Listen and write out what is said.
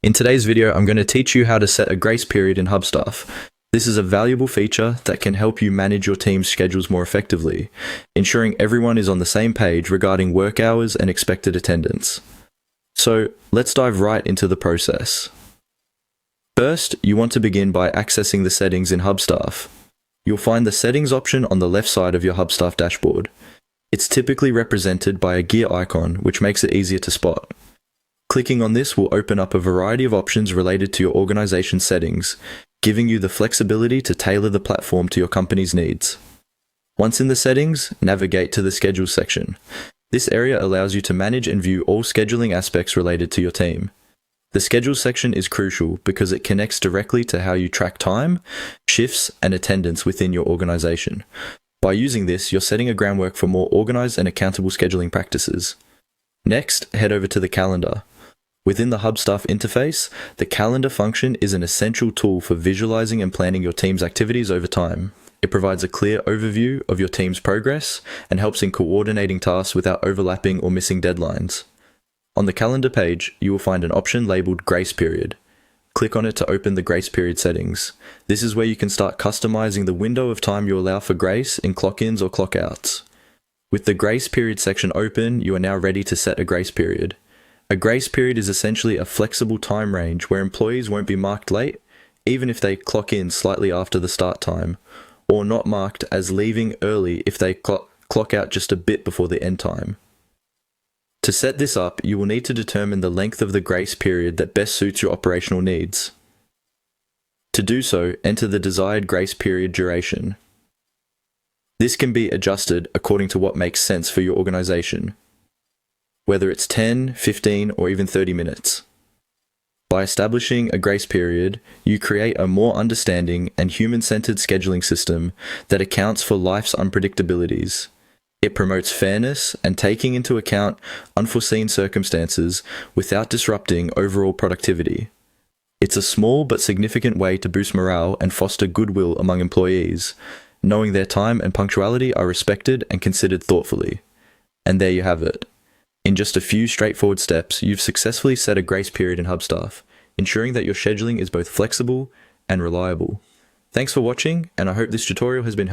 In today's video, I'm going to teach you how to set a grace period in Hubstaff. This is a valuable feature that can help you manage your team's schedules more effectively, ensuring everyone is on the same page regarding work hours and expected attendance. So, let's dive right into the process. First, you want to begin by accessing the settings in Hubstaff. You'll find the settings option on the left side of your Hubstaff dashboard. It's typically represented by a gear icon, which makes it easier to spot. Clicking on this will open up a variety of options related to your organization's settings, giving you the flexibility to tailor the platform to your company's needs. Once in the settings, navigate to the Schedule section. This area allows you to manage and view all scheduling aspects related to your team. The Schedule section is crucial because it connects directly to how you track time, shifts, and attendance within your organization. By using this, you're setting a groundwork for more organized and accountable scheduling practices. Next, head over to the calendar. Within the Hubstaff interface, the calendar function is an essential tool for visualizing and planning your team's activities over time. It provides a clear overview of your team's progress and helps in coordinating tasks without overlapping or missing deadlines. On the calendar page, you will find an option labeled Grace Period. Click on it to open the Grace Period settings. This is where you can start customizing the window of time you allow for grace in clock-ins or clock-outs. With the Grace Period section open, you are now ready to set a grace period. A grace period is essentially a flexible time range where employees won't be marked late, even if they clock in slightly after the start time, or not marked as leaving early if they clock out just a bit before the end time. To set this up, you will need to determine the length of the grace period that best suits your operational needs. To do so, enter the desired grace period duration. This can be adjusted according to what makes sense for your organization, whether it's 10, 15, or even 30 minutes. By establishing a grace period, you create a more understanding and human-centered scheduling system that accounts for life's unpredictabilities. It promotes fairness and taking into account unforeseen circumstances without disrupting overall productivity. It's a small but significant way to boost morale and foster goodwill among employees, knowing their time and punctuality are respected and considered thoughtfully. And there you have it. In just a few straightforward steps, you've successfully set a grace period in Hubstaff, ensuring that your scheduling is both flexible and reliable. Thanks for watching, and I hope this tutorial has been helpful.